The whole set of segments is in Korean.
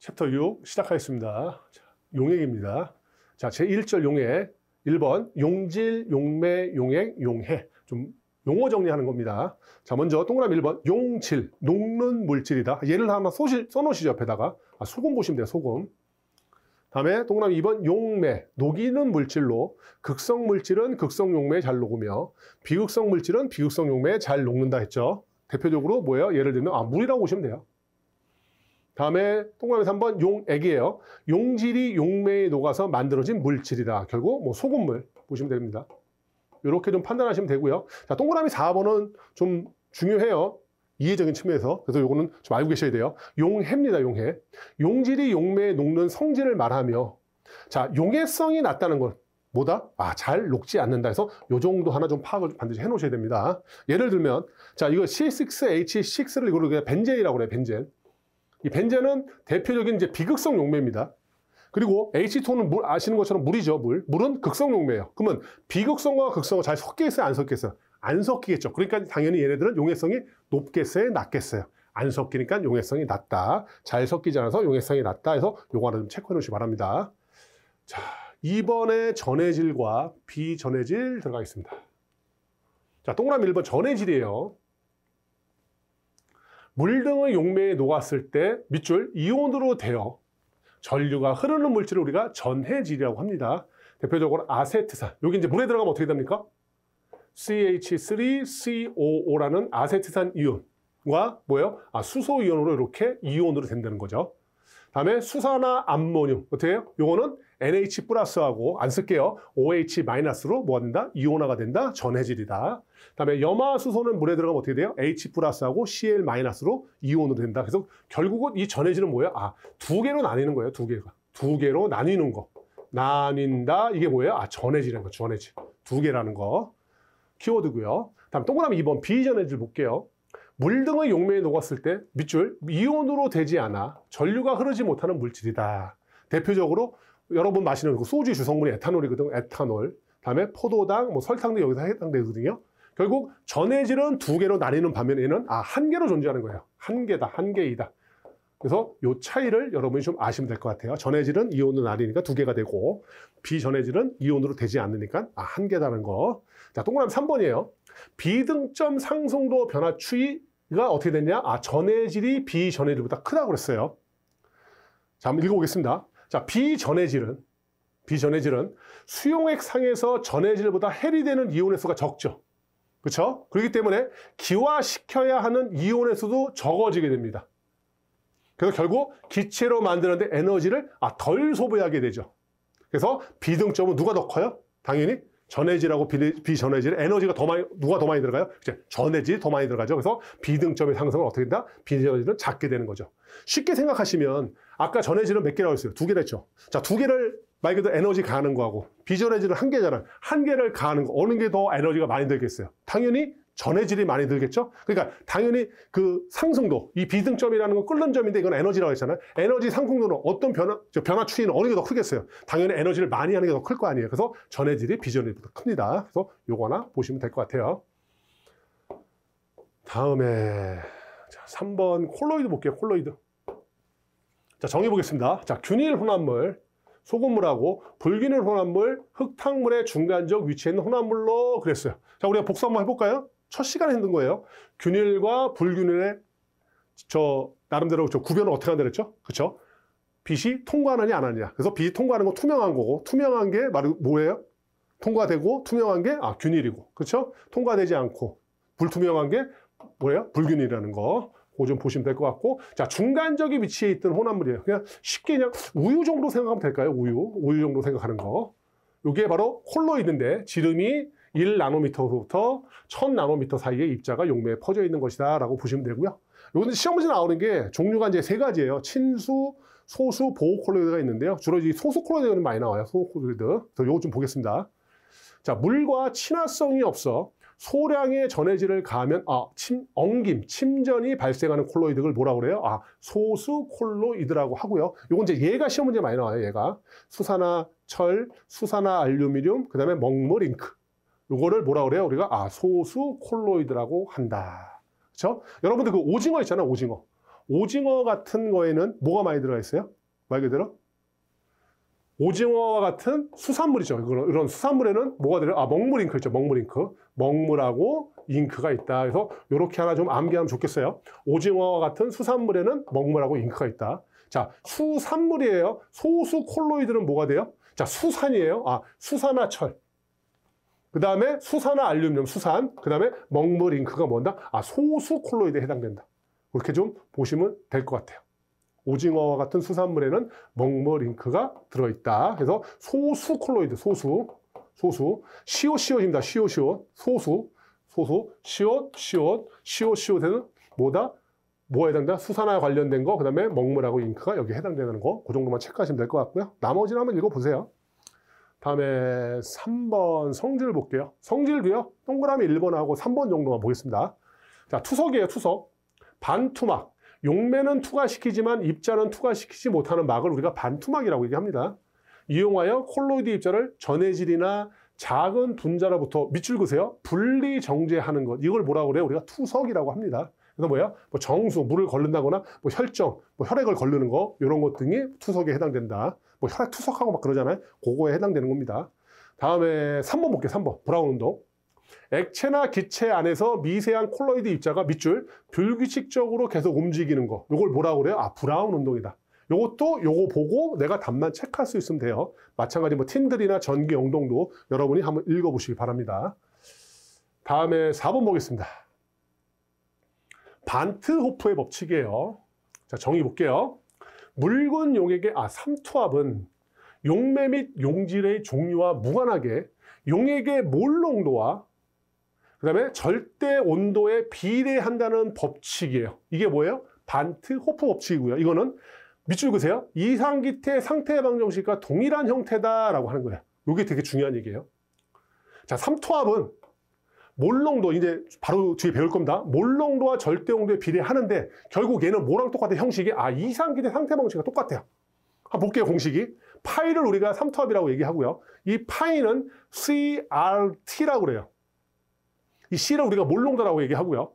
챕터 6 시작하겠습니다. 자, 용액입니다. 자, 제1절 용액 1번 용질, 용매, 용액, 용해. 좀 용어 정리하는 겁니다. 자, 먼저 동그라미 1번 용질, 녹는 물질이다. 얘를 하나 써놓으시죠, 옆에다가. 소금 보시면 돼요, 소금. 다음에 동그라미 2번 용매, 녹이는 물질로 극성 물질은 극성 용매에 잘 녹으며 비극성 물질은 비극성 용매에 잘 녹는다 했죠. 대표적으로 뭐예요? 예를 들면 물이라고 보시면 돼요. 다음에 동그라미 3번 용액이에요. 용질이 용매에 녹아서 만들어진 물질이다. 결국 뭐 소금물 보시면 됩니다. 이렇게 좀 판단하시면 되고요. 자, 동그라미 4번은 좀 중요해요. 이해적인 측면에서. 그래서 요거는 좀 알고 계셔야 돼요. 용해입니다. 용해. 용질이 용매에 녹는 성질을 말하며, 자, 용해성이 낮다는 건 뭐다? 잘 녹지 않는다 해서 요 정도 하나 좀 파악을 반드시 해 놓으셔야 됩니다. 예를 들면, 자, 이거 C6H6를 이거를 그냥 벤젠이라고 그래요. 벤젠. 이 벤젠은 대표적인 이제 비극성 용매입니다. 그리고 H2는 물, 아시는 것처럼 물이죠, 물. 물은 극성 용매예요. 그러면 비극성과 극성은 잘 섞여 있어요, 안 섞여 있어요? 안 섞이겠죠. 그러니까 당연히 얘네들은 용해성이 높겠어요, 낮겠어요? 안 섞이니까 용해성이 낮다. 잘 섞이지 않아서 용해성이 낮다 해서 요거 하나 좀 체크해 놓으시기 바랍니다. 자, 2번에 전해질과 비전해질 들어가겠습니다. 자, 동그라미 1번 전해질이에요. 물 등의 용매에 녹았을 때 밑줄 이온으로 되어 전류가 흐르는 물질을 우리가 전해질이라고 합니다. 대표적으로 아세트산. 여기 이제 물에 들어가면 어떻게 됩니까? CH3COO라는 아세트산 이온과 뭐예요? 수소 이온으로 이렇게 이온으로 된다는 거죠. 다음에 수산화 암모늄. 어떻게 해요? 요거는 NH 플러스하고 안 쓸게요. OH 마이너스로 뭐가 된다? 이온화가 된다? 전해질이다. 다음에 염화수소는 물에 들어가면 어떻게 돼요? H 플러스하고 Cl 마이너스로 이온으로 된다. 그래서 결국은 이 전해질은 뭐예요? 두 개로 나뉘는 거예요. 두 개가. 두 개로 나뉘는 거. 나뉜다. 이게 뭐예요? 전해질이라는 거. 전해질. 두 개라는 거. 키워드고요. 다음 동그라미 2번 비전해질 볼게요. 물 등의 용매에 녹았을 때 밑줄 이온으로 되지 않아 전류가 흐르지 못하는 물질이다. 대표적으로 여러분 마시는 그 소주 주성분이 에탄올이거든요. 에탄올. 다음에 포도당, 설탕 등 여기서 해당되거든요. 결국 전해질은 두 개로 나뉘는 반면에 얘는 한 개로 존재하는 거예요. 한 개다, 한 개이다. 그래서 이 차이를 여러분이 좀 아시면 될 것 같아요. 전해질은 이온으로 나뉘니까 두 개가 되고 비전해질은 이온으로 되지 않으니까 한 개다는 거. 자, 동그라미 3번이에요. 비등점 상승도 변화 추이가 어떻게 됐냐? 전해질이 비전해질보다 크다고 그랬어요. 자, 한번 읽어보겠습니다. 자, 비전해질은 수용액 상에서 전해질보다 해리되는 이온의 수가 적죠. 그렇죠? 그렇기 때문에 기화시켜야 하는 이온의 수도 적어지게 됩니다. 그래서 결국 기체로 만드는데 에너지를 덜 소비하게 되죠. 그래서 비등점은 누가 더 커요? 당연히 전해질하고 비전해질에 에너지가 누가 더 많이 들어가요? 전해질이 더 많이 들어가죠. 그래서 비등점의 상승은 어떻게 된다? 비전해질은 작게 되는 거죠. 쉽게 생각하시면 아까 전해질은 몇 개라고 했어요? 두 개를 했죠. 자, 두 개를 말 그대로 에너지 가하는 거하고 비전해질은 한 개잖아요. 한 개를 가하는 거 어느 게 더 에너지가 많이 들겠어요? 당연히 전해질이 많이 들겠죠? 그러니까 당연히 그 상승도, 이 비등점이라는 건 끓는 점인데 이건 에너지라고 했잖아요. 에너지 상승도는 어떤 변화 추이는 어느 게 더 크겠어요? 당연히 에너지를 많이 하는 게 더 클 거 아니에요. 그래서 전해질이 비전해질보다 큽니다. 그래서 요거 하나 보시면 될 것 같아요. 다음에 자, 3번 콜로이드 볼게요. 콜로이드. 자, 정의 보겠습니다. 자, 균일 혼합물, 소금물하고 불균일 혼합물, 흙탕물의 중간적 위치에 있는 혼합물로 그랬어요. 자, 우리가 복수 한번 해볼까요? 첫 시간에 했던 거예요. 균일과 불균일의 나름대로 구별은 어떻게 한다 그랬죠? 그렇죠? 빛이 통과하느냐 안 하느냐. 그래서 빛이 통과하는 건 투명한 거고, 투명한 게 뭐예요? 통과되고 투명한 게 균일이고, 그렇죠? 통과되지 않고 불투명한 게 뭐예요? 불균일이라는 거. 그거 좀 보시면 될 것 같고, 자, 중간적인 위치에 있던 혼합물이에요. 그냥 쉽게 그냥 우유 정도 생각하면 될까요? 우유 정도 생각하는 거. 이게 바로 콜로이드인데 지름이 1나노미터부터 1000나노미터 사이의 입자가 용매에 퍼져 있는 것이다 라고 보시면 되고요. 요건 시험 문제 나오는 게 종류가 이제 세 가지예요. 친수, 소수, 보호 콜로이드가 있는데요. 주로 이 소수 콜로이드가 많이 나와요. 소수 콜로이드. 그래서 요거 좀 보겠습니다. 자, 물과 친화성이 없어 소량의 전해질을 가하면 침전이 발생하는 콜로이드를 뭐라고 그래요? 소수 콜로이드라고 하고요. 요건 이제 얘가 시험 문제 많이 나와요. 얘가 수산화 철, 수산화 알루미늄, 그다음에 먹물 잉크. 요거를 뭐라고 그래요? 우리가 소수 콜로이드라고 한다. 그렇죠? 여러분들 그 오징어 있잖아요. 오징어 같은 거에는 뭐가 많이 들어가 있어요? 말 그대로 오징어와 같은 수산물이죠. 이런 수산물에는 뭐가 들어요? 아, 먹물 잉크 있죠. 먹물 잉크. 먹물하고 잉크가 있다. 그래서 이렇게 하나 좀 암기하면 좋겠어요. 오징어와 같은 수산물에는 먹물하고 잉크가 있다. 자, 수산물이에요. 소수 콜로이드는 뭐가 돼요? 자, 수산이에요. 아, 수산화 철. 그 다음에 수산화 알루미늄, 수산. 그 다음에 먹물 잉크가 뭔다? 아, 소수 콜로이드에 해당된다. 그렇게 좀 보시면 될 것 같아요. 오징어와 같은 수산물에는 먹물 잉크가 들어있다. 그래서 소수 콜로이드, 소수. 시옷입니다. 시옷. 소수. 시옷에는 뭐다? 뭐에 해당된다? 수산화에 관련된 거, 그 다음에 먹물하고 잉크가 여기에 해당되는 거. 그 정도만 체크하시면 될 것 같고요. 나머지는 한번 읽어보세요. 다음에 3번 성질 볼게요. 성질도요. 동그라미 1번하고 3번 정도만 보겠습니다. 자, 투석이에요. 투석. 반투막. 용매는 투과시키지만 입자는 투과시키지 못하는 막을 우리가 반투막이라고 얘기합니다. 이용하여 콜로이드 입자를 전해질이나 작은 분자로부터 밑줄 그으세요. 분리 정제하는 것. 이걸 뭐라고 그래요? 우리가 투석이라고 합니다. 그래서 뭐야? 뭐 정수, 물을 걸른다거나 뭐 혈정, 뭐 혈액을 걸르는 거 이런 것 등이 투석에 해당된다. 뭐 혈액 투석하고 막 그러잖아요. 그거에 해당되는 겁니다. 다음에 3번 볼게요. 3번. 브라운 운동. 액체나 기체 안에서 미세한 콜로이드 입자가 밑줄 불규칙적으로 계속 움직이는 거. 이걸 뭐라고 그래요? 아, 브라운 운동이다. 요것도 요거 보고 내가 답만 체크할 수 있으면 돼요. 마찬가지 뭐 틴들이나 전기 영동도 여러분이 한번 읽어보시기 바랍니다. 다음에 4번 보겠습니다. 반트호프의 법칙이에요. 자, 정의 볼게요. 묽은 용액의 삼투압은 용매 및 용질의 종류와 무관하게 용액의 몰 농도와 그 다음에 절대 온도에 비례한다는 법칙이에요. 이게 뭐예요? 반트호프 법칙이고요. 이거는 밑줄 그으세요. 이상기태 상태 방정식과 동일한 형태다라고 하는 거예요. 이게 되게 중요한 얘기예요. 자, 삼투압은 몰농도, 이제 바로 뒤에 배울 겁니다. 몰농도와 절대 온도에 비례하는데 결국 얘는 뭐랑 똑같아? 형식이 이상기태 상태 방정식과 똑같아요. 한번 볼게요. 공식이. 파이를 우리가 삼투압이라고 얘기하고요. 이 파이는 CRT라고 그래요. 이 C를 우리가 몰농도라고 얘기하고요.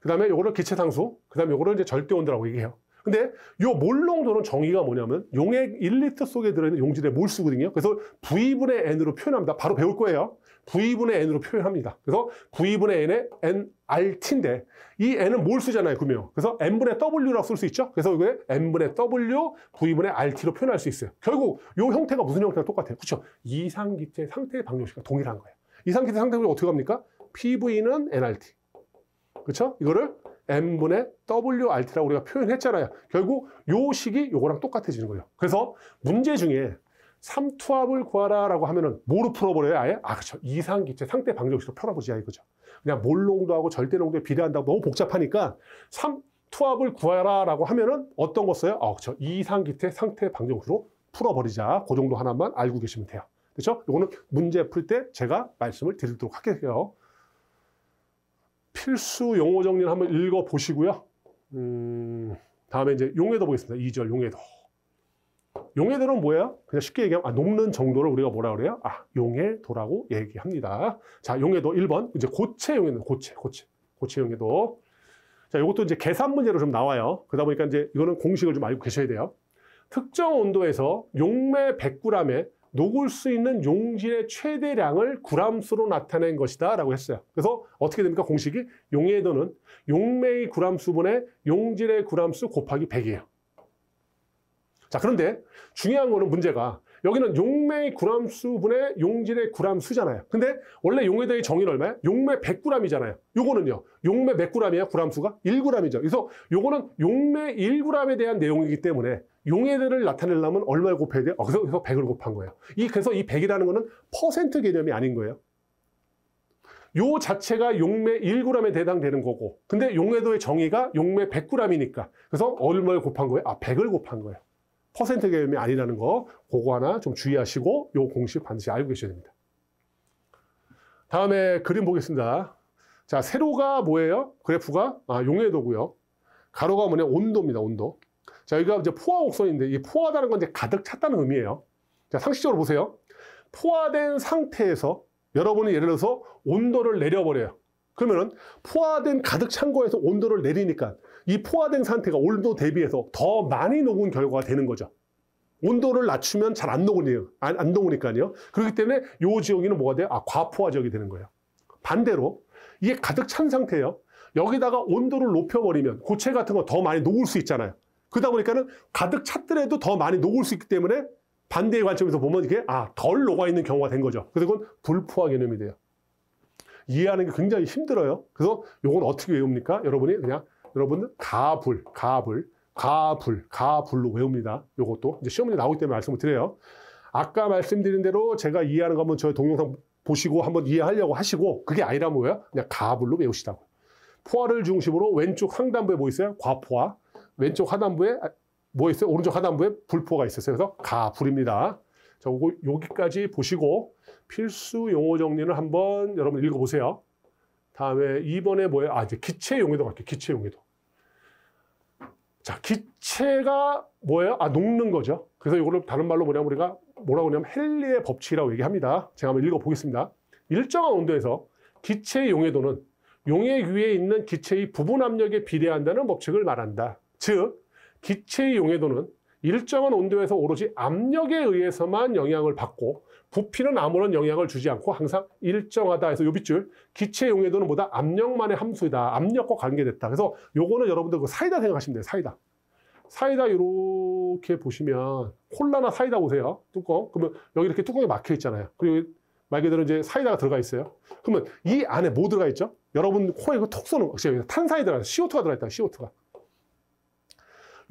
그 다음에 요거를 기체상수, 그 다음에 요거를 이제 절대온도라고 얘기해요. 근데 요 몰농도는 정의가 뭐냐면 용액 1리터 속에 들어있는 용질의 몰수거든요. 그래서 V분의 N으로 표현합니다. 바로 배울 거예요. V분의 N으로 표현합니다. 그래서 V분의 N의 NRT인데 이 N은 몰수잖아요. 그러면. 그래서 N분의 W라고 쓸 수 있죠. 그래서 이게 N분의 W, V분의 RT로 표현할 수 있어요. 결국 요 형태가 무슨 형태가 똑같아요. 그렇죠? 이상기체 상태 방정식과 동일한 거예요. 이상기체 상태 방정식 어떻게 합니까? PV는 NRT. 그렇죠? 이거를 N분의 WRT라고 우리가 표현했잖아요. 결국 요 식이 요거랑 똑같아지는 거예요. 그래서 문제 중에 삼투압을 구하라라고 하면은 뭐로 풀어버려요? 아예? 그렇죠. 이상기체 상태 방정식으로 풀어보자 이거죠. 그냥 몰농도하고 절대농도에 비례한다고 너무 복잡하니까 삼투압을 구하라라고 하면은 어떤 거 써요? 그렇죠. 이상기체 상태 방정식으로 풀어버리자. 그 정도 하나만 알고 계시면 돼요. 그렇죠? 요거는 문제 풀 때 제가 말씀을 드리도록 할게요. 필수 용어 정리를 한번 읽어보시고요. 다음에 이제 용해도 보겠습니다. 2절 용해도. 용해도는 뭐예요? 그냥 쉽게 얘기하면 녹는 정도를 우리가 뭐라 그래요? 용해도라고 얘기합니다. 자, 용해도 1번. 이제 고체 용해도, 고체 용해도. 자, 이것도 이제 계산 문제로 좀 나와요. 그러다 보니까 이제 이거는 공식을 좀 알고 계셔야 돼요. 특정 온도에서 용매 100g에 녹을 수 있는 용질의 최대량을 g수로 나타낸 것이다 라고 했어요. 그래서 어떻게 됩니까? 공식이 용해도는 용매의 g수분의 용질의 g수 곱하기 100이에요. 자, 그런데 중요한 거는 문제가 여기는 용매의 g수분의 용질의 g수잖아요. 근데 원래 용해도의 정의는 얼마야? 용매 100g이잖아요. 요거는요. 용매 몇 g이야? g수가? 1g이죠. 그래서 요거는 용매 1g에 대한 내용이기 때문에 용해도를 나타내려면 얼마를 곱해야 돼요? 그래서 100을 곱한 거예요. 그래서 이 100이라는 거는 퍼센트 개념이 아닌 거예요. 요 자체가 용매 1g에 해당되는 거고, 근데 용해도의 정의가 용매 100g이니까 그래서 얼마를 곱한 거예요? 100을 곱한 거예요. 퍼센트 개념이 아니라는 거, 그거 하나 좀 주의하시고 요 공식 반드시 알고 계셔야 됩니다. 다음에 그림 보겠습니다. 자, 세로가 뭐예요? 그래프가 용해도고요. 가로가 뭐냐? 온도입니다. 온도. 자, 여기가 이제 포화 곡선인데 이 포화다는 건 이제 가득 찼다는 의미예요. 자, 상식적으로 보세요. 포화된 상태에서 여러분이 예를 들어서 온도를 내려버려요. 그러면은 포화된 가득 찬 거에서 온도를 내리니까 이 포화된 상태가 온도 대비해서 더 많이 녹은 결과가 되는 거죠. 온도를 낮추면 잘 안 녹으니까요. 안 녹으니까요. 그렇기 때문에 이 지역에는 뭐가 돼요? 과포화 지역이 되는 거예요. 반대로 이게 가득 찬 상태예요. 여기다가 온도를 높여버리면 고체 같은 거 더 많이 녹을 수 있잖아요. 그러다 보니까는 가득 찼더라도 더 많이 녹을 수 있기 때문에 반대의 관점에서 보면 이게 덜 녹아있는 경우가 된 거죠. 그래서 그건 불포화 개념이 돼요. 이해하는 게 굉장히 힘들어요. 그래서 이건 어떻게 외웁니까? 여러분이 그냥 여러분은 가불로 외웁니다. 이것도 이제 시험 문제 나오기 때문에 말씀을 드려요. 아까 말씀드린 대로 제가 이해하는 거 한번 저희 동영상 보시고 한번 이해하려고 하시고, 그게 아니라 뭐예요? 그냥 가불로 외우시라고. 포화를 중심으로 왼쪽 상단부에 뭐 있어요? 과포화. 왼쪽 하단부에 뭐 있어요? 오른쪽 하단부에 불포화가 있었어요. 그래서 가불입니다. 자, 여기까지 보시고 필수 용어 정리를 한번 여러분 읽어보세요. 다음에 2번에 뭐예요? 이제 기체 용해도 갈게요. 기체 용해도. 자, 기체가 뭐예요? 녹는 거죠. 그래서 이거를 다른 말로 뭐냐면 우리가 뭐라고 하냐면 헨리의 법칙이라고 얘기합니다. 제가 한번 읽어보겠습니다. 일정한 온도에서 기체의 용해도는 용액 위에 있는 기체의 부분 압력에 비례한다는 법칙을 말한다. 즉, 기체의 용해도는 일정한 온도에서 오로지 압력에 의해서만 영향을 받고 부피는 아무런 영향을 주지 않고 항상 일정하다 해서 요 밑줄, 기체 용해도는 뭐다? 압력만의 함수이다. 압력과 관계됐다. 그래서 요거는 여러분들 그 사이다 생각하시면 돼요. 사이다. 사이다 이렇게 보시면 콜라나 사이다 보세요. 뚜껑. 그러면 여기 이렇게 뚜껑이 막혀 있잖아요. 그리고 말 그대로 이제 사이다가 들어가 있어요. 그러면 이 안에 뭐 들어가 있죠? 여러분 코에 이거 톡 쏘는 거. 탄산이 들어가 있어요. CO2가 들어가 있다. CO2가.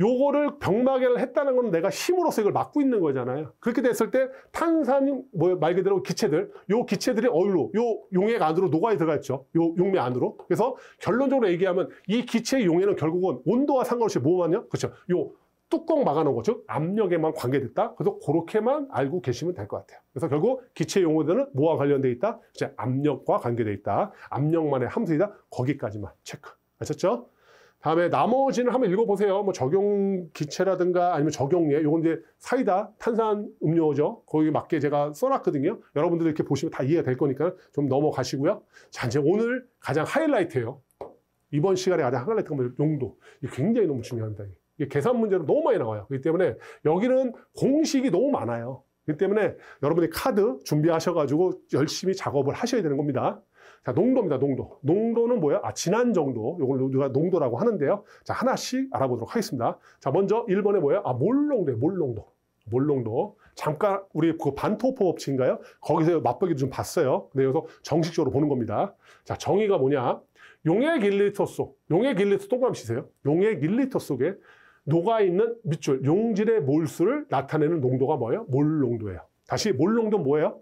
요거를 병마개를 했다는 건 내가 힘으로써 이걸 막고 있는 거잖아요. 그렇게 됐을 때 탄산이 말 그대로 기체들, 요 기체들이 어디로, 요 용액 안으로 녹아 들어갔죠. 요 용매 안으로. 그래서 결론적으로 얘기하면 이 기체의 용해는 결국은 온도와 상관없이 뭐만요? 그렇죠. 요 뚜껑 막아놓은 거, 즉 압력에만 관계됐다. 그래서 그렇게만 알고 계시면 될 것 같아요. 그래서 결국 기체 용해도는 뭐와 관련돼 있다? 이제 압력과 관계돼 있다. 압력만의 함수이다. 거기까지만 체크. 아셨죠? 다음에 나머지는 한번 읽어보세요. 뭐 적용 기체라든가 아니면 적용예. 요건 이제 사이다, 탄산 음료죠. 거기 맞게 제가 써놨거든요. 여러분들 이렇게 보시면 다 이해가 될 거니까 좀 넘어가시고요. 자, 이제 오늘 가장 하이라이트예요. 이번 시간에 가장 하이라이트가 뭐예요? 용도. 이게 굉장히 너무 중요합니다. 이게 계산 문제로 너무 많이 나와요. 그렇기 때문에 여기는 공식이 너무 많아요. 그렇기 때문에 여러분이 카드 준비하셔가지고 열심히 작업을 하셔야 되는 겁니다. 자, 농도입니다. 농도. 농도는 뭐예요? 진한 정도. 이걸 우리가 농도라고 하는데요. 자, 하나씩 알아보도록 하겠습니다. 자, 먼저 1번에 뭐예요? 몰농도예요. 몰농도. 몰농도. 잠깐 우리 그 반토포 법칙인가요? 거기서 맛보기도 좀 봤어요. 근데 여기서 정식적으로 보는 겁니다. 자, 정의가 뭐냐? 용액 1리터 속, 용액 1리터 동그라미 치세요. 용액 1리터 속에 녹아있는 밑줄, 용질의 몰수를 나타내는 농도가 뭐예요? 몰농도예요. 다시 몰농도는 뭐예요?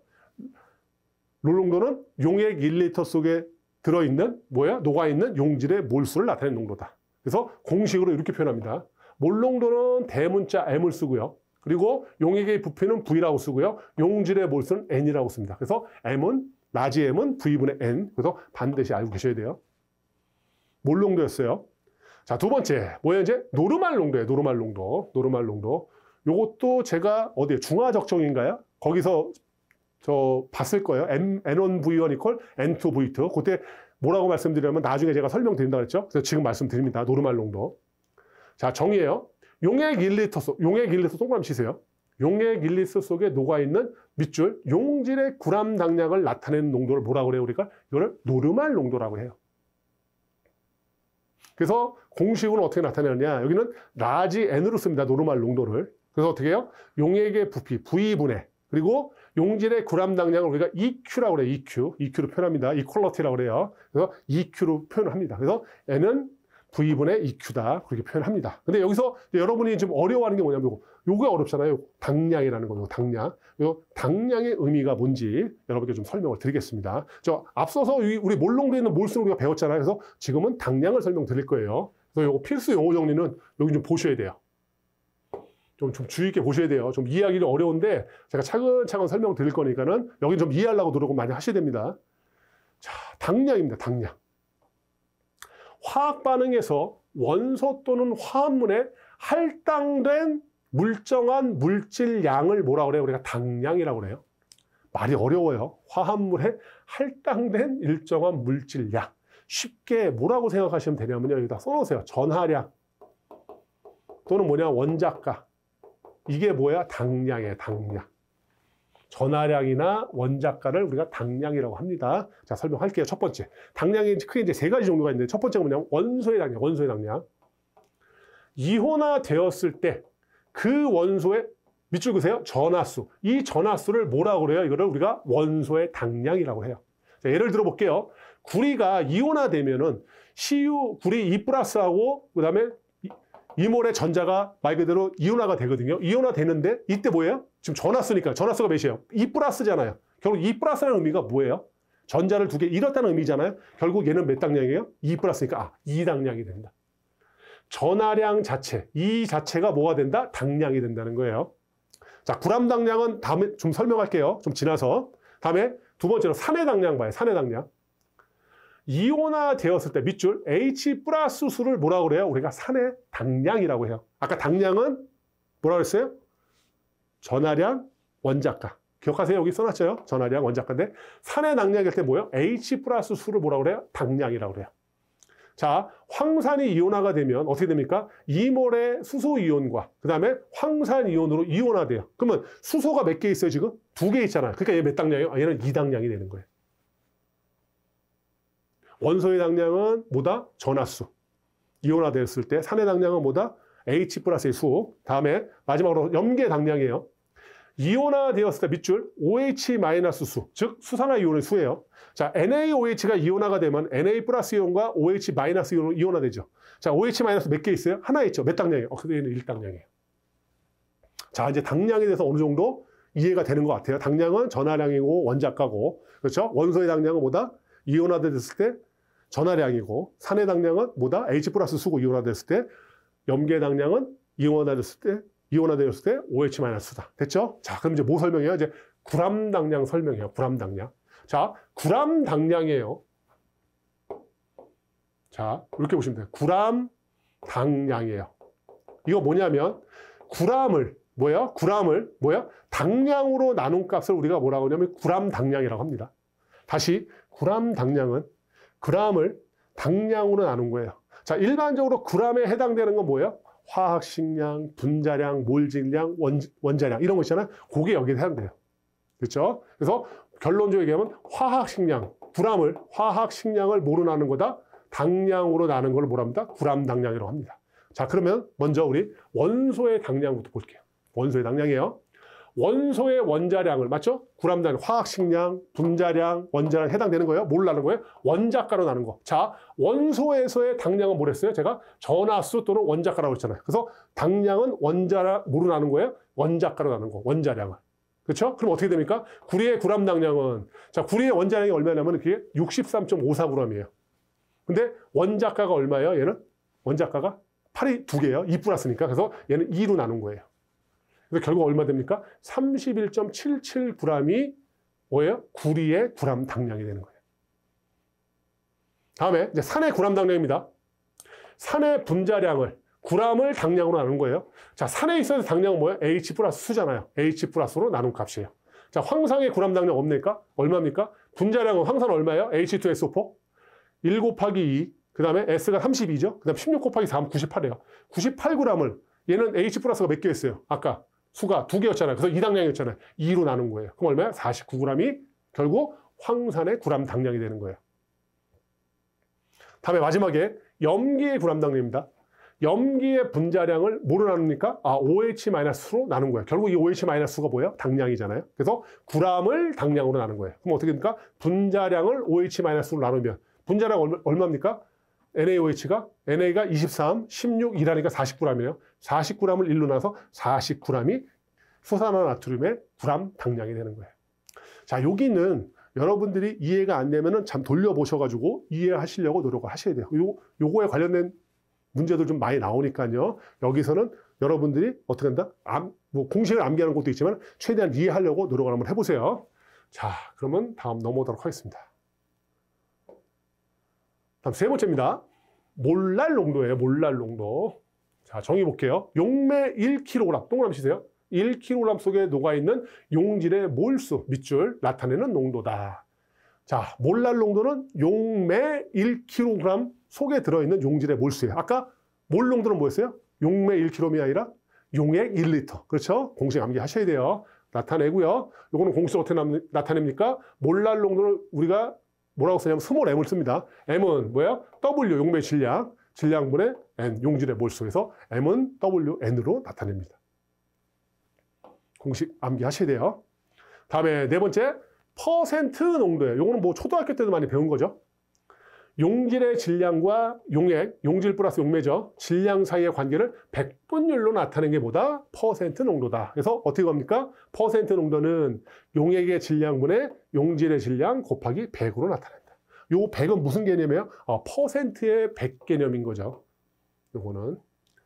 몰농도는 용액 1리터 속에 들어있는 뭐야? 녹아있는 용질의 몰수를 나타내는 농도다. 그래서 공식으로 이렇게 표현합니다. 몰농도는 대문자 M을 쓰고요. 그리고 용액의 부피는 V라고 쓰고요. 용질의 몰수는 N이라고 씁니다. 그래서 M은 라지 M은 V분의 N. 그래서 반드시 알고 계셔야 돼요. 몰농도였어요. 자, 두 번째 뭐예요? 이제 노르말 농도예요. 노르말 농도. 노르말 농도. 요것도 제가 어디에 중화적정인가요? 거기서 저 봤을 거예요. N1V1 이퀄 N2V2. 그때 뭐라고 말씀드리냐면 나중에 제가 설명드린다고 했죠. 그래서 지금 말씀드립니다. 노르말 농도. 자, 정의예요. 용액 1리터 속, 용액 1리터 동그라미 치세요. 용액 1리터 속에 녹아있는 밑줄, 용질의 구람 당량을 나타내는 농도를 뭐라고 그래요? 우리가 이거를 노르말 농도라고 해요. 그래서 공식으로 어떻게 나타내느냐? 여기는 라지 N으로 씁니다. 노르말 농도를. 그래서 어떻게 해요? 용액의 부피, V분의 그리고 용질의 구람 당량을 우리가 EQ라고 그래요. EQ로 표현합니다. 이퀄러티라고 그래요. 그래서 EQ로 표현을 합니다. 그래서 N은 V분의 EQ다. 그렇게 표현합니다. 근데 여기서 여러분이 좀 어려워하는 게 뭐냐면 요게 어렵잖아요. 당량이라는 거예요. 당량. 요 당량의 의미가 뭔지 여러분께 좀 설명을 드리겠습니다. 저 앞서서 우리 몰농도에 있는 몰수를 우리가 배웠잖아요. 그래서 지금은 당량을 설명드릴 거예요. 그래서 요거 필수 용어 정리는 여기 좀 보셔야 돼요. 좀 주의 있게 보셔야 돼요. 좀 이해하기는 어려운데 제가 차근차근 설명드릴 거니까는 여기 좀 이해하려고 노력을 많이 하셔야 됩니다. 자, 당량입니다. 당량. 화학 반응에서 원소 또는 화합물에 할당된 물정한 물질량을 뭐라고 그래요? 우리가 당량이라고 그래요. 말이 어려워요. 화합물에 할당된 일정한 물질량. 쉽게 뭐라고 생각하시면 되냐면요. 여기다 써놓으세요. 전하량 또는 뭐냐? 원자가 이게 뭐야? 당량이에요, 당량. 전하량이나 원자가를 우리가 당량이라고 합니다. 자, 설명할게요. 첫 번째. 당량이 크게 이제 세 가지 종류가 있는데, 첫 번째가 뭐냐면 원소의 당량, 원소의 당량. 이온화 되었을 때 그 원소의 밑줄 그으세요. 전하수. 이 전하수를 뭐라고 그래요? 이거를 우리가 원소의 당량이라고 해요. 자, 예를 들어 볼게요. 구리가 이온화되면은 구리 2+하고 그다음에 이몰의 전자가 말 그대로 이온화가 되거든요. 이온화 되는데 이때 뭐예요? 지금 전하수니까 전하수가 몇이에요? 2+잖아요. 결국 2+라는 의미가 뭐예요? 전자를 두 개 잃었다는 의미잖아요. 결국 얘는 몇 당량이에요? 2+니까 2당량이 된다. 전하량 자체, 이 자체가 뭐가 된다? 당량이 된다는 거예요. 자, 구람 당량은 다음에 좀 설명할게요. 좀 지나서. 다음에 두 번째로 산의 당량 봐요. 산의 당량. 이온화 되었을 때 밑줄 H+ 수를 뭐라고 그래요? 우리가 산의 당량이라고 해요. 아까 당량은 뭐라고 했어요? 전하량, 원자가. 기억하세요? 여기 써놨죠? 전하량, 원자가인데 산의 당량일 때 뭐예요? H+ 수를 뭐라고 그래요? 당량이라고 그래요. 자, 황산이 이온화가 되면 어떻게 됩니까? 2몰의 수소 이온과 그 다음에 황산 이온으로 이온화돼요. 그러면 수소가 몇 개 있어요, 지금? 2개 있잖아요. 그러니까 얘 몇 당량이에요? 얘는 2당량이 되는 거예요. 원소의 당량은 뭐다? 전하수. 이온화되었을 때 산의 당량은 뭐다? H+의 수. 다음에 마지막으로 염계 당량이에요. 이온화되었을 때 밑줄 OH- 수, 즉 수산화 이온의 수예요. 자, NaOH가 이온화가 되면 Na+ 이온과 OH- 이온으로 이온화되죠. 자, OH- 몇 개 있어요? 하나 있죠. 몇 당량이에요? 그대는 1당량이에요. 자, 이제 당량에 대해서 어느 정도 이해가 되는 것 같아요. 당량은 전하량이고 원자가고, 그렇죠? 원소의 당량은 뭐다? 이온화됐을 때 전하량이고, 산의 당량은 뭐다? H+ 수고 이온화됐을 때, 염계 당량은 이온화됐을 때 OH- 수다. 됐죠? 자, 그럼 이제 뭐 설명해요? 이제 구람 당량 설명해요. 구람 당량. 자, 구람 당량이에요. 자, 이렇게 보시면 돼요. 구람 당량이에요. 이거 뭐냐면 구람을 당량으로 나눈 값을 우리가 뭐라고 하냐면 구람 당량이라고 합니다. 다시 구람 당량은 그람을 당량으로 나눈 거예요. 자, 일반적으로 그람에 해당되는 건 뭐예요? 화학식량, 분자량, 몰질량, 원자량 이런 거 있잖아요. 그게 여기에 해당돼요. 그렇죠? 그래서 결론적으로 얘기하면 화학식량, 화학식량을 뭐로 나눈 거다? 당량으로 나눈 걸 뭐라 합니다? 구람 당량이라고 합니다. 자, 그러면 먼저 우리 원소의 당량부터 볼게요. 원소의 당량이에요. 원소의 원자량을, 맞죠? 구람 당량, 화학식량, 분자량, 원자량 해당되는 거예요. 뭘 나눈 거예요? 원자가로 나눈 거. 자, 원소에서의 당량은 뭐랬어요? 제가 전하수 또는 원자가라고 했잖아요. 그래서 당량은 원자량, 뭐로 나눈 거예요? 원자가로 나눈 거, 원자량을. 그렇죠? 그럼 어떻게 됩니까? 구리의 구람 당량은, 자, 구리의 원자량이 얼마냐면 그게 63.54g이에요. 근데 원자가가 얼마예요? 얘는? 원자가가 8이 2개예요. 2+니까. 그래서 얘는 2로 나눈 거예요. 그래서 결국 얼마 됩니까? 31.77g이 뭐예요? 구리의 구람 당량이 되는 거예요. 다음에 이제 산의 구람 당량입니다. 산의 분자량을 구람을 당량으로 나눈 거예요. 자, 산에 있어서 당량은 뭐예요? H+ 수잖아요. H+로 나눈 값이에요. 자, 황상의 구람 당량 없습니까? 얼마입니까? 분자량은 황산 얼마예요? H2SO4 1 곱하기 2, 그 다음에 S가 32죠. 그 다음에 16 곱하기 4하면 98이에요. 98g을 얘는 H+가 몇 개였어요? 아까 수가 2개였잖아요. 그래서 2당량이었잖아요. 2로 나눈 거예요. 그럼 얼마야? 49g이 결국 황산의 구람 당량이 되는 거예요. 다음에 마지막에 염기의 구람 당량입니다. 염기의 분자량을 뭐로 나눕니까? OH-수로 나눈 거예요. 결국 이 OH-수가 뭐예요? 당량이잖아요. 그래서 구람을 당량으로 나눈 거예요. 그럼 어떻게 됩니까? 분자량을 OH-수로 나누면 분자량 얼마입니까? NaOH가 23, 16, 2라니까 40g이에요. 40g을 1로 나눠서 40g이 수산화나트륨의 구람 당량이 되는 거예요. 자, 여기는 여러분들이 이해가 안 되면은 참 돌려보셔가지고 이해하시려고 노력을 하셔야 돼요. 요거에 관련된 문제도 좀 많이 나오니까요. 여기서는 여러분들이 어떻게 한다? 공식을 암기하는 것도 있지만 최대한 이해하려고 노력을 한번 해보세요. 자, 그러면 다음 넘어오도록 하겠습니다. 다음 세 번째입니다. 몰랄 농도예요. 몰랄 농도. 자, 정의 볼게요. 용매 1kg, 동그라미 치세요. 1kg 속에 녹아있는 용질의 몰수, 밑줄, 나타내는 농도다. 자, 몰랄 농도는 용매 1kg 속에 들어있는 용질의 몰수예요. 아까 몰 농도는 뭐였어요? 용매 1kg이 아니라 용액 1리터. 그렇죠? 공식 암기하셔야 돼요. 나타내고요. 요거는 공식 어떻게 나타냅니까? 몰랄 농도를 우리가 뭐라고 쓰냐면 스몰 m을 씁니다. m은 뭐예요? W 용매 질량, 질량분의 n 용질의 몰수에서 m은 WN으로 나타냅니다. 공식 암기하셔야 돼요. 다음에 네 번째, 퍼센트 농도예요. 요거는 뭐 초등학교 때도 많이 배운 거죠. 용질의 질량과 용액, 용질 플러스 용매죠. 질량 사이의 관계를 백분율로 나타내는 게 뭐다? 퍼센트 농도다. 그래서 어떻게 합니까? 퍼센트 농도는 용액의 질량분의 용질의 질량 곱하기 100으로 나타낸다. 요 100은 무슨 개념이에요? 퍼센트의 100 개념인 거죠. 요거는.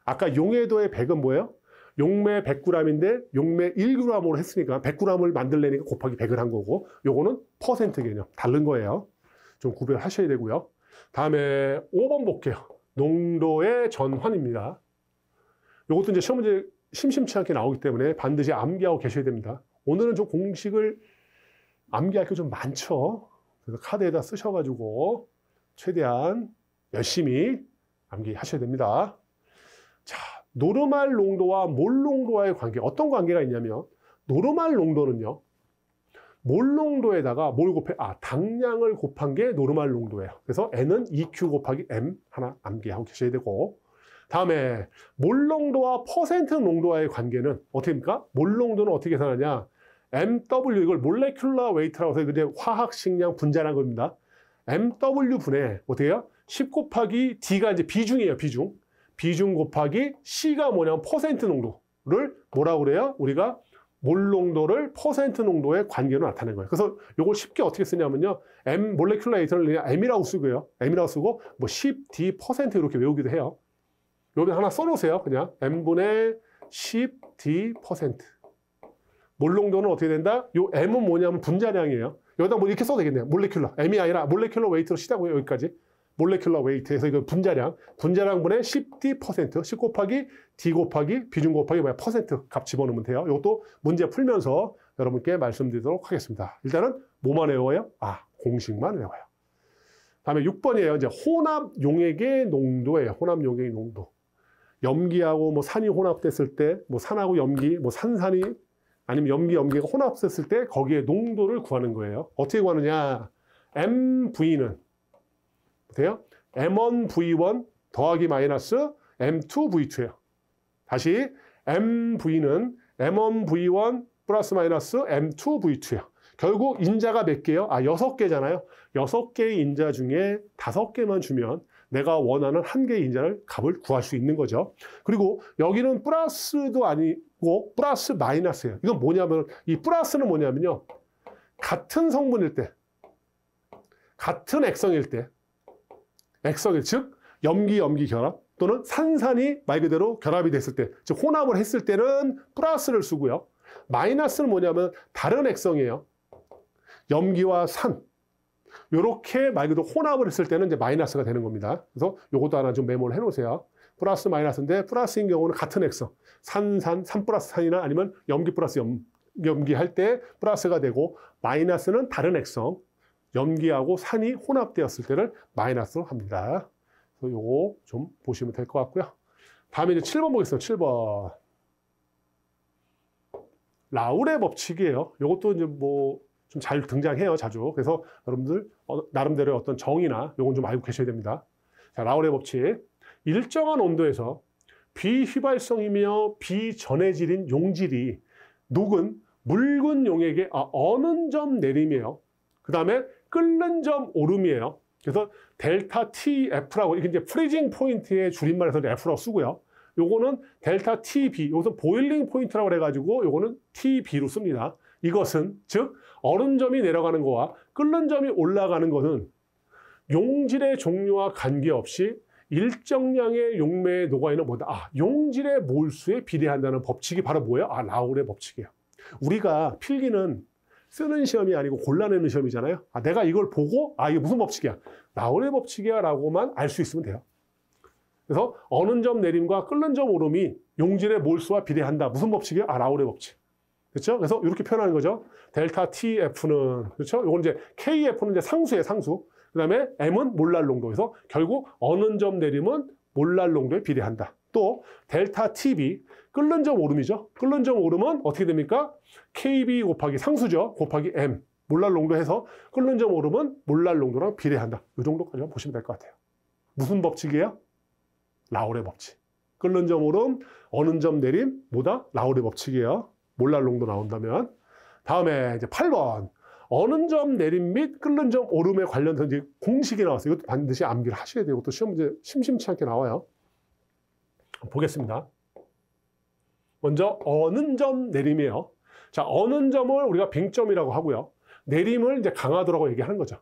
아까 용해도의 100은 뭐예요? 용매 100g인데 용매 1g으로 했으니까 100g을 만들려니까 곱하기 100을 한 거고, 요거는 퍼센트 개념. 다른 거예요. 좀 구별하셔야 되고요. 다음에 5번 볼게요. 농도의 전환입니다. 이것도 이제 시험 문제 심심치 않게 나오기 때문에 반드시 암기하고 계셔야 됩니다. 오늘은 좀 공식을 암기할 게 좀 많죠. 그래서 카드에다 쓰셔가지고 최대한 열심히 암기하셔야 됩니다. 자, 노르말 농도와 몰 농도와의 관계, 어떤 관계가 있냐면, 노르말 농도는요, 몰 농도에다가 몰 곱해 당량을 곱한 게 노르말 농도예요. 그래서 N은 EQ 곱하기 M 하나 암기하고 계셔야 되고, 다음에 몰 농도와 퍼센트 농도와의 관계는 어떻게입니까? 몰 농도는 어떻게 계산하냐? MW 이걸 몰레큘러 웨이트라고 해서 이제 화학 식량 분자라는 겁니다. MW 분의 어떻게 해요? 10 곱하기 D가 이제 비중이에요, 비중. 비중 곱하기 C가 뭐냐면 퍼센트 농도를 뭐라고 그래요? 우리가 몰 농도를 퍼센트 농도의 관계로 나타낸 거예요. 그래서 이걸 쉽게 어떻게 쓰냐면요. M 몰레큘러 웨이트를 그냥 M이라고 쓰고요. M이라고 쓰고 뭐 10D 퍼센트 이렇게 외우기도 해요. 여기 하나 써놓으세요. 그냥 M분의 10D 퍼센트. 몰 농도는 어떻게 된다? 요 M은 뭐냐면 분자량이에요. 여기다 뭐 이렇게 써도 되겠네요. 몰레큘러. M이 아니라 몰레큘러 웨이트로 시작하고요. 여기까지. 몰레큘러 웨이트에서 이거 분자량. 분자량분의 10D 퍼센트. 10 곱하기 D 곱하기 비중 곱하기 뭐야? 퍼센트 값 집어넣으면 돼요. 이것도 문제 풀면서 여러분께 말씀드리도록 하겠습니다. 일단은 뭐만 외워요? 공식만 외워요. 다음에 6번이에요. 이제 혼합 용액의 농도예요. 혼합 용액의 농도. 염기하고 뭐 산이 혼합됐을 때, 뭐 산하고 염기, 뭐 산산이 아니면 염기가 혼합됐을 때 거기에 농도를 구하는 거예요. 어떻게 구하느냐? MV는 어때요? M1V1 더하기 마이너스 M2V2예요. 다시 MV는 M1V1 플러스 마이너스 M2V2예요. 결국 인자가 몇 개요? 6개잖아요. 6개의 인자 중에 5개만 주면 내가 원하는 1개의 인자를 값을 구할 수 있는 거죠. 그리고 여기는 플러스도 아니고 플러스 마이너스예요. 이건 뭐냐면 이 플러스는 뭐냐면요. 같은 성분일 때, 같은 액성일 때, 즉 염기 결합 또는 산산이 말 그대로 결합이 됐을 때, 즉 혼합을 했을 때는 플러스를 쓰고요. 마이너스는 뭐냐면 다른 액성이에요. 염기와 산. 이렇게 말 그대로 혼합을 했을 때는 이제 마이너스가 되는 겁니다. 그래서 이것도 하나 좀 메모를 해놓으세요. 플러스 마이너스인데 플러스인 경우는 같은 액성. 산 플러스 산이나 아니면 염기 플러스 염기 할 때 플러스가 되고, 마이너스는 다른 액성. 염기하고 산이 혼합되었을 때를 마이너스로 합니다. 그래서 요거 좀 보시면 될 것 같고요. 다음에 이제 7번 보겠습니다. 7번. 라울의 법칙이에요. 요것도 이제 뭐 좀 잘 등장해요, 자주. 그래서 여러분들 나름대로의 어떤 정의나 요건 좀 알고 계셔야 됩니다. 자, 라울의 법칙. 일정한 온도에서 비휘발성이며 비전해질인 용질이 녹은 묽은 용액의 어는 점 내림이에요. 그 다음에 끓는 점 오름이에요. 그래서 델타 TF라고, 이게 이제 프리징 포인트의 줄임말에서 F라고 쓰고요. 요거는 델타 TB, 여기서 보일링 포인트라고 해가지고 요거는 TB로 씁니다. 이것은 즉 얼은 점이 내려가는 거와 끓는 점이 올라가는 것은 용질의 종류와 관계없이 일정량의 용매에 녹아있는 뭐다? 용질의 몰수에 비례한다는 법칙이 바로 뭐예요? 라울의 법칙이에요. 우리가 필기는 쓰는 시험이 아니고 골라내는 시험이잖아요. 내가 이걸 보고 이게 무슨 법칙이야? 라울의 법칙이야 라고만 알 수 있으면 돼요. 그래서 어는 점 내림과 끓는 점 오름이 용질의 몰수와 비례한다. 무슨 법칙이야? 라울의 법칙. 그렇죠? 그래서 이렇게 표현하는 거죠. 델타 TF는, 그렇죠? 이건 이제 KF는 이제 상수예요, 상수. 그 다음에 M은 몰랄 농도. 그래서 결국 어는 점 내림은 몰랄 농도에 비례한다. 또 델타 TB, 끓는 점 오름이죠. 끓는 점 오름은 어떻게 됩니까? KB 곱하기 상수죠. 곱하기 M, 몰랄 농도 해서 끓는 점 오름은 몰랄 농도랑 비례한다. 이 정도까지만 보시면 될 것 같아요. 무슨 법칙이에요? 라울의 법칙. 끓는 점 오름, 어느 점 내림, 뭐다? 라울의 법칙이에요. 몰랄 농도 나온다면. 다음에 이제 8번. 어느 점 내림 및 끓는 점 오름에 관련된 이제 공식이 나왔어요. 이것도 반드시 암기를 하셔야 되고 또 시험 문제 심심치 않게 나와요. 보겠습니다. 먼저 어느 점 내림이에요. 자, 어느 점을 우리가 빙점이라고 하고요. 내림을 이제 강화도라고 얘기하는 거죠.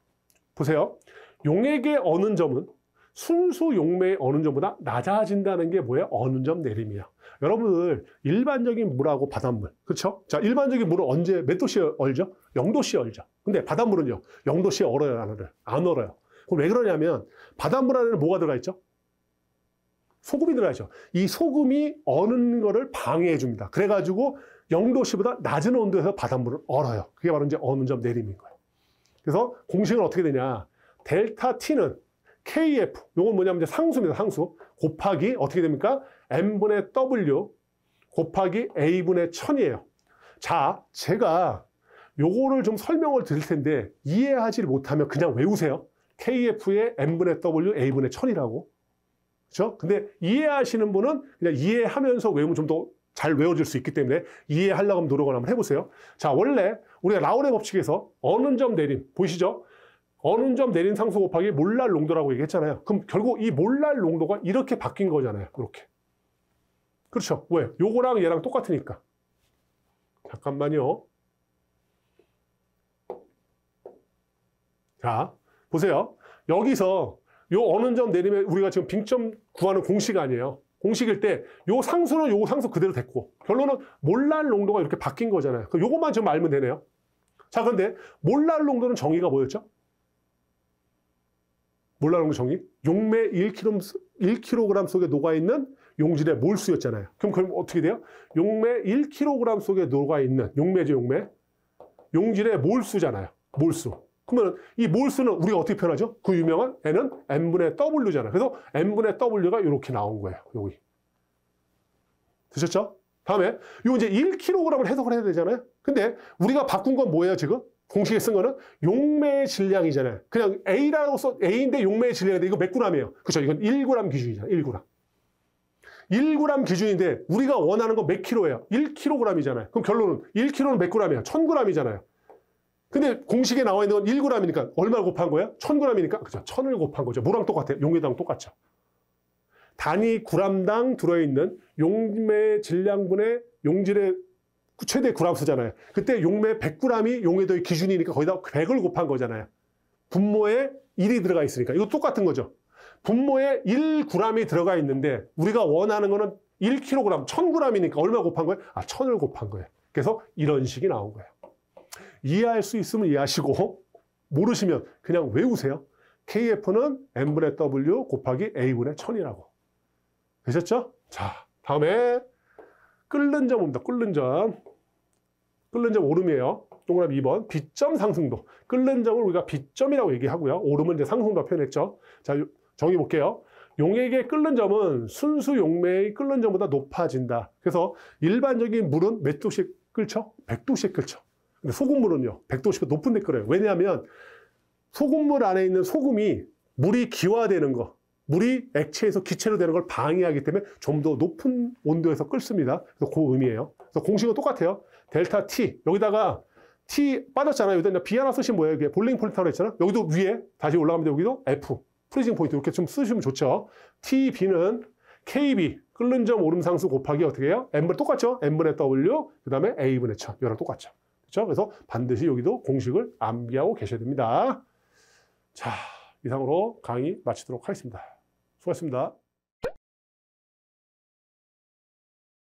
보세요. 용액의 어느 점은 순수 용매의 어느 점보다 낮아진다는 게 뭐예요? 어느 점 내림이에요. 여러분들 일반적인 물하고 바닷물, 그렇죠? 자, 일반적인 물은 언제 몇 도씨에 얼죠? 0도씨에 얼죠. 근데 바닷물은요, 0도씨에 얼어요, 안 얼어요? 안 얼어요. 그럼 왜 그러냐면 바닷물 안에는 뭐가 들어가 있죠? 소금이 들어가 있죠. 이 소금이 어는 거를 방해해 줍니다. 그래가지고 0도씨보다 낮은 온도에서 바닷물은 얼어요. 그게 바로 이제 어느 점 내림인 거예요. 그래서 공식은 어떻게 되냐? 델타 T는 KF, 요건 뭐냐면 이제 상수입니다. 상수. 곱하기 어떻게 됩니까? M분의 W 곱하기 A분의 1000이에요. 자, 제가 요거를 좀 설명을 드릴 텐데 이해하지 못하면 그냥 외우세요. KF의 M분의 W, A분의 1000이라고. 그렇죠? 근데 이해하시는 분은 그냥 이해하면서 외우면 좀 더 잘 외워질 수 있기 때문에 이해하려고 하면 노력을 한번 해보세요. 자, 원래 우리가 라울의 법칙에서 어느 점 내림, 보이시죠? 어느 점 내린 상수 곱하기 몰랄 농도라고 얘기했잖아요. 그럼 결국 이 몰랄 농도가 이렇게 바뀐 거잖아요. 이렇게. 그렇죠? 왜? 요거랑 얘랑 똑같으니까. 잠깐만요. 자, 보세요. 여기서 요 어느 점 내리면 우리가 지금 빙점 구하는 공식 아니에요. 공식일 때 요 상수는 요 상수 그대로 됐고 결론은 몰랄 농도가 이렇게 바뀐 거잖아요. 그럼 요것만 좀 알면 되네요. 자, 그런데 몰랄 농도는 정의가 뭐였죠? 몰랄 농도 정의? 용매 1kg 속에 녹아있는 용질의 몰수였잖아요. 그럼 어떻게 돼요? 용매 1kg 속에 녹아있는 용매죠, 용매. 용질의 몰수잖아요. 몰수. 그러면 이 몰수는 우리가 어떻게 표현하죠? 그 유명한 N은 N분의 W잖아요. 그래서 N분의 W가 이렇게 나온 거예요. 여기. 되셨죠? 다음에 요 이제 1kg을 해석을 해야 되잖아요. 근데 우리가 바꾼 건 뭐예요, 지금? 공식에 쓴 거는 용매의 질량이잖아요. 그냥 A라고 써, A인데 용매의 질량인데 이거 몇 g이에요? 그렇죠? 이건 1g 기준이잖아요. 1g. 1g 기준인데 우리가 원하는 건 몇 킬로예요? 1kg이잖아요. 그럼 결론은 1kg는 몇 g이에요? 1000g이잖아요. 근데 공식에 나와 있는 건 1g이니까 얼마 곱한 거예요? 1000g이니까 그죠? 1000을 곱한 거죠. 뭐랑 똑같아요? 용매당 똑같죠. 단위 g당 들어있는 용매 질량분의 용질의 최대 g수잖아요. 그때 용매 100g이 용해도의 기준이니까 거기다 100을 곱한 거잖아요. 분모에 1이 들어가 있으니까. 이거 똑같은 거죠. 분모에 1g이 들어가 있는데 우리가 원하는 거는 1kg, 1000g이니까 얼마 곱한 거예요? 아, 1000을 곱한 거예요. 그래서 이런 식이 나온 거예요. 이해할 수 있으면 이해하시고 모르시면 그냥 외우세요. KF는 N분의 W 곱하기 A분의 1000이라고. 되셨죠? 자, 다음에 끓는 점 옵니다. 끓는 점. 끓는 점 오름이에요. 동그라미 2번. 비점 상승도. 끓는 점을 우리가 비점이라고 얘기하고요. 오름은 이제 상승도 표현했죠. 자, 정의 볼게요. 용액의 끓는 점은 순수 용매의 끓는 점보다 높아진다. 그래서 일반적인 물은 몇 도씩 끓죠? 100도씩 끓죠. 근데 소금물은요, 100도씩 높은 데 끓여요. 왜냐하면 소금물 안에 있는 소금이 물이 기화되는 거, 물이 액체에서 기체로 되는 걸 방해하기 때문에 좀 더 높은 온도에서 끓습니다. 그래서 그 의미예요. 그래서 공식은 똑같아요. 델타 T, 여기다가 T 빠졌잖아요. 여기다 B 하나 쓰시면 뭐예요? 이게 볼링 포인트라고 했잖아요. 여기도 위에 다시 올라가면 여기도 F, 프리징 포인트 이렇게 좀 쓰시면 좋죠. TB는 KB, 끓는 점 오름 상수 곱하기 어떻게 해요? M분 똑같죠? N분의 W, 그 다음에 A분의 1000. 이거랑 똑같죠. 그렇죠? 그래서 반드시 여기도 공식을 암기하고 계셔야 됩니다. 자, 이상으로 강의 마치도록 하겠습니다. 수고하셨습니다.